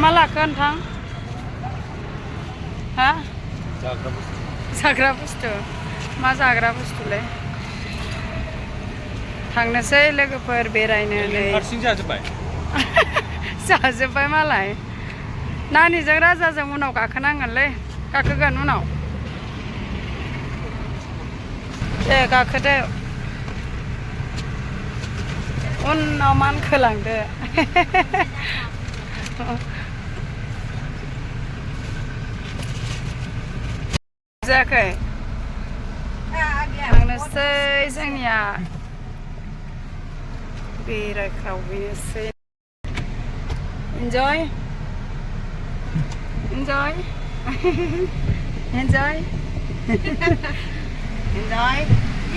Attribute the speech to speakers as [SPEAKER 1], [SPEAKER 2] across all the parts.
[SPEAKER 1] मा लाखो नोंथां हा जाग्रा बुस्थु मा जाग्रा बुस्थुलाय थांनोसै लोगोफोर बेरायनो नै
[SPEAKER 2] हारसिं जाजोब्बाय
[SPEAKER 1] जाजोब्बाय मालाय नानिजों राजाजों उनाव गाखोनांगोनलै गाखोगोन उनाव दे गाखोदो उनाव मानखोलांदो जायाखै थांनोसै जोंनिया बेरायख्रावहैनोसै enjoy enjoy enjoy enjoy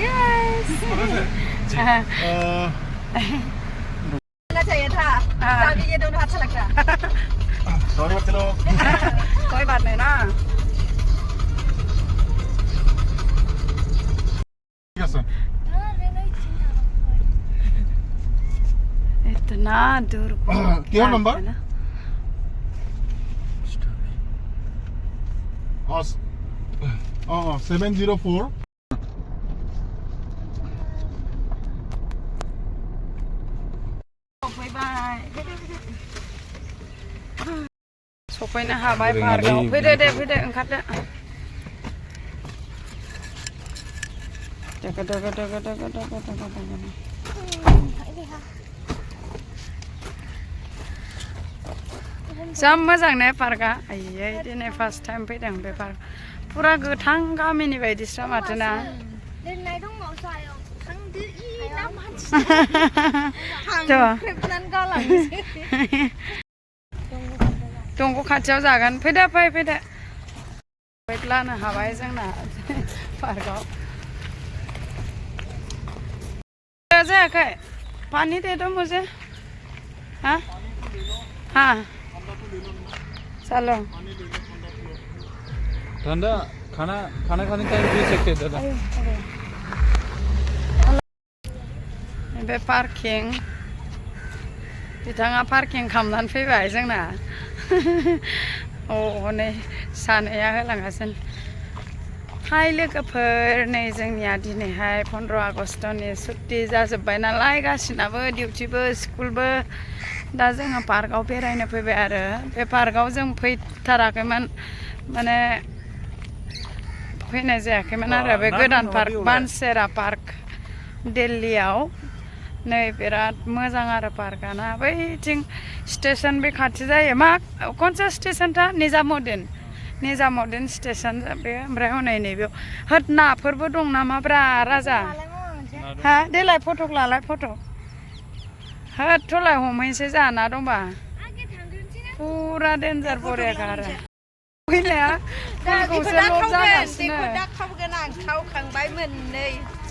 [SPEAKER 1] yes कोई बात नहीं ना इतना दूर
[SPEAKER 3] क्या नंबर 704
[SPEAKER 1] सफैनो हाबाय पार्कआव फैदो दे फैदो ओंखारदो दोगो दोगो दोगो दोगो दोगो दोगो दोगो जा मोजां ने पार्कआ आयै दिनै फार्स्ट टाइम फैदों बे पार्क पुरा गोथां गामिनि बायदिसो माथो ना दंग' खाथियाव जागोन फैदो फैदो बाइक लानो हाबाय जोंना पार्कआव जायाखै पानी दे दो मुझे हाँ हाँ चलो
[SPEAKER 2] ठंडा खाना खाने टाइम पी सकते हैं दादा
[SPEAKER 1] बे पार्किं बिथाङा पार्किं खालामनानै फैबाय जोंना हनै सानैया होलांगासिनो हाय लोगोफोर नै जोंनिया दिनैहाय 15 आगस्टनि सुट्टि जाजोब्बाय नालाय गासिनाबो डिउटिबो स्कुलबो दा जोङो पार्कआव बेरायनो फैबाय आरो बे पार्कआव जों फैथाराखैमोन माने फैनाय जायाखैमोन आरो बे गोदान पार्क बानसेरा पार्क दिल्लीयाव नै बिराद मोजां आरो पार्कआना बैथिं स्टेशन बे खाथि जायो मा कनसा स्टेशन था निजामुद्दिन स्टेशन बे ओमफ्राय हनै नैबेयाव होद नाफोरबो दं नामाब्रा राजा हा देलाय फटक लालाय फट' होद थ'लाय हमहैनोसै जाहा ना दंबा पुरा डेन्जार बरियाखा आरो फैनाया फुलखौसो लब जागासिनो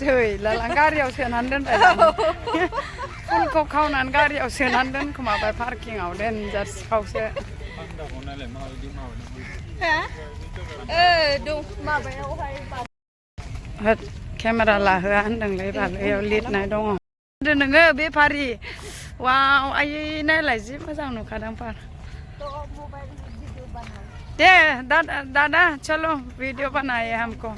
[SPEAKER 1] जै लालां गारियाव सोनानै दोनबाय फुलखौ खावनानै गारियाव सोनानै दोनखोमाबाय पार्किंआव डेन्जार सिखावसो होद केमेरा लाहोआ होनदोंलै बालैयाव लिरनाय दङ नोङो बेफारि वाव आयै नायलाय जि मोजां नुखादों पार्क दे दादा चलो वीडियो बनाए हमको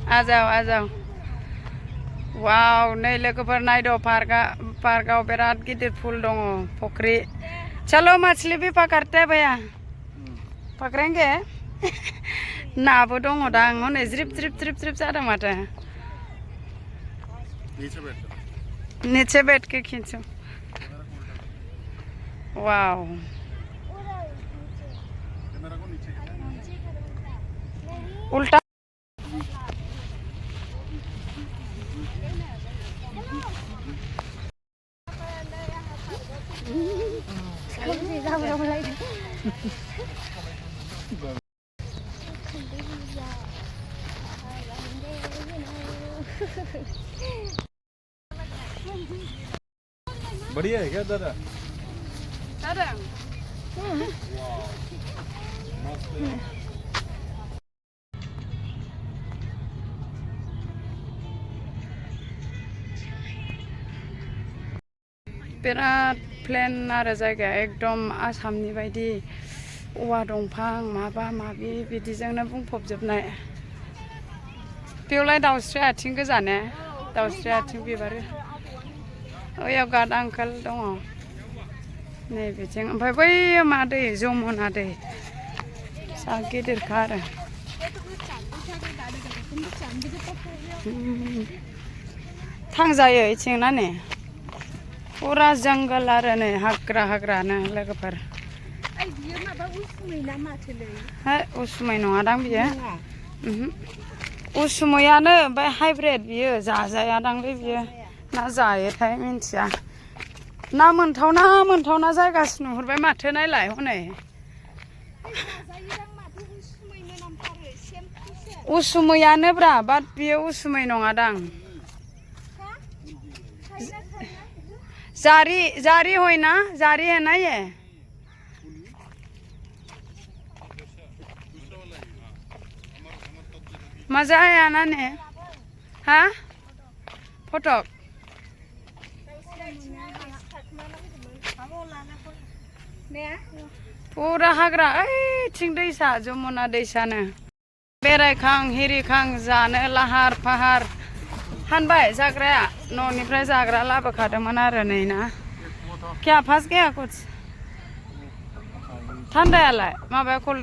[SPEAKER 1] आ जाओ वाव नै लोगोफोर नायदो पार्कआव बिराद गिदिर फुल दङ फुख्रि चलो मछली भी पकड़ते भैया पकड़ेंगे नाबो दङ दां हनै ज्रिब जादों माथो नीचे बैठ के खींचो वाव उल्टा
[SPEAKER 2] बढ़िया है क्या दादा
[SPEAKER 1] बिराद प्लेन आरो जायगाया एकदम आसामनि बायदि औवा दंफां माबा माबि बिदिजोंनो बुंफबजोबनाय बेवलाय दाउस्रि आथिं गोजा ने दाउस्रि आथिं बिबार ओयाव गाट आंकोल दङ नै बिथिं ओमफ्राय बै मा दै जमुना दै जा गिदिरखा आरो थांजायो इथिं ना ने फुरा जंगल आरो नै हाग्रा हाग्रानो लोगोफोर उसुमै नङादां बियो उसुमैयानो ओमफ्राय हाइब्रिद बियो जाजायादांलै बियो ना जायोथाय मिन्थिया ना मोनथावना जायगासो नुहुरबाय माथो नायलाय हनै उसुमैयानो ब्रा बाट बियो उसुमै नङादां जारी होय ना जारी है ना ये मजा आया ना ने हाँ फटक पूरा हाग्रा ओइथिं दैसा जमुना दैसानो बेरायखां हिरिखां जानो लाहार फाहार हानबाय जाग्राया न'निफ्राय जाग्रा लाबोखादोंमोन आरो नै ना क्या फास गया कुछ ठंडायालाय माबाया कल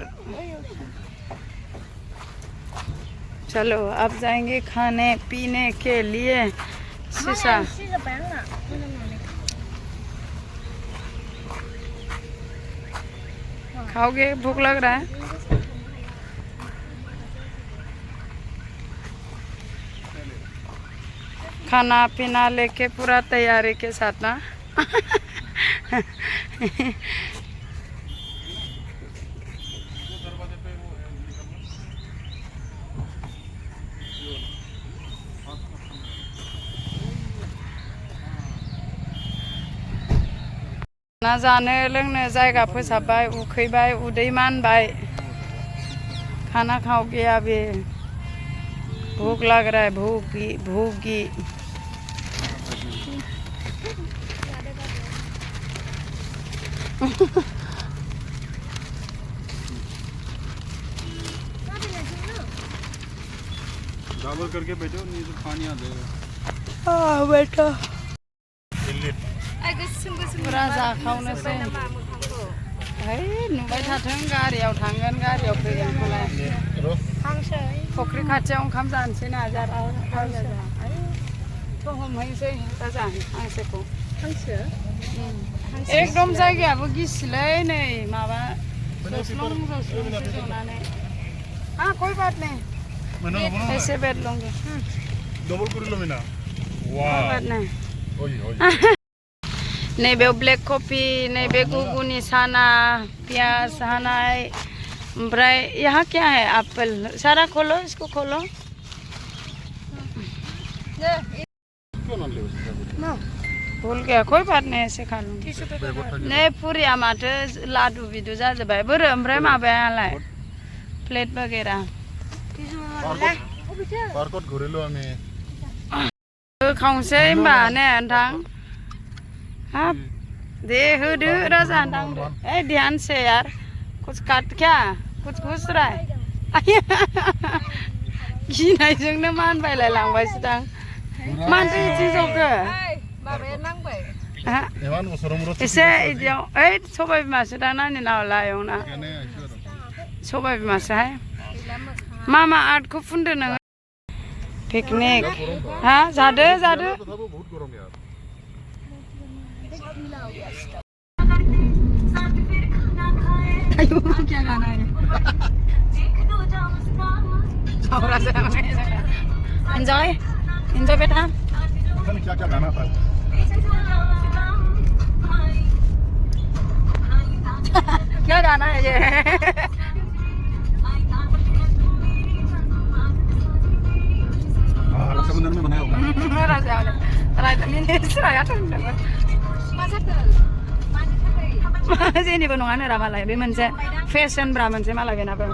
[SPEAKER 1] चलो अब जाएंगे खाने पीने के लिए शीशा खाओगे भूख लग रहा है खाना पीना लेके पूरा तैयारी के साथ ना ना जानो लोंनो जायगा फोसाबबाय उखैबाय उदै मानबाय खाना खाओ गया अभी भूख लग रहा है भूगी
[SPEAKER 2] डबल करके बैठो नहीं तो पानी आ जाएगा
[SPEAKER 1] हाँ बेटा पूरा जाखावनोसै है नुबाय थाथों गारियाव थांगोन गारियाव फैगोनखौलाय फुख्रि खाथियाव ओंखाम जानोसै ना जारा थ' हमहैनोसै दा हांसोखौ एकदम जायगायाबो गिसिलै नै माबा जस्लं जनानै हाँ कोई बात नहीं ऐसे बैठ लूंगी
[SPEAKER 3] डबल कर लो ना
[SPEAKER 1] कोई बात नहीं नैबे ब्लैक कॉफी नैबे गुगुनी साना प्याज हानाय ओमफ्राय यहाँ क्या है एप्पल सारा खोलो इसको खोलो भूल गया कोई बात नहीं ऐसे खा लूँगी नहीं पूरिया माथो लादु बिदु जाजोब्बाय बोरो ओमफ्राय माबायालाय प्लेट वगैरह
[SPEAKER 3] बारकोड घुरिलो आमी
[SPEAKER 1] खावनोसै होमबा ने नोंथां हाब दे होदो राजा नोंथां ए ध्यान से यार कुछ काट क्या कुछ घुस रहा है गिनायजोंनो मानबायलाय लांबायसो दां मानोथो बिदि जखो एसे इदियाव ओइ सबाय बिमासो दा नानि नावलाय एवना सबाय बिमासोहाय मा आर्टखौ फुनदो नोङो पिकनिक हा जादो आयो क्या गाना है एंजॉय बेटा
[SPEAKER 3] क्या गाना था
[SPEAKER 1] क्या गाना है ये
[SPEAKER 3] रक्षाबंधन में बनाया होगा
[SPEAKER 1] जेनिबो नङानो रा मालाय बे मोनसे फेशन ब्रा मोनसे मालाय बेनाबो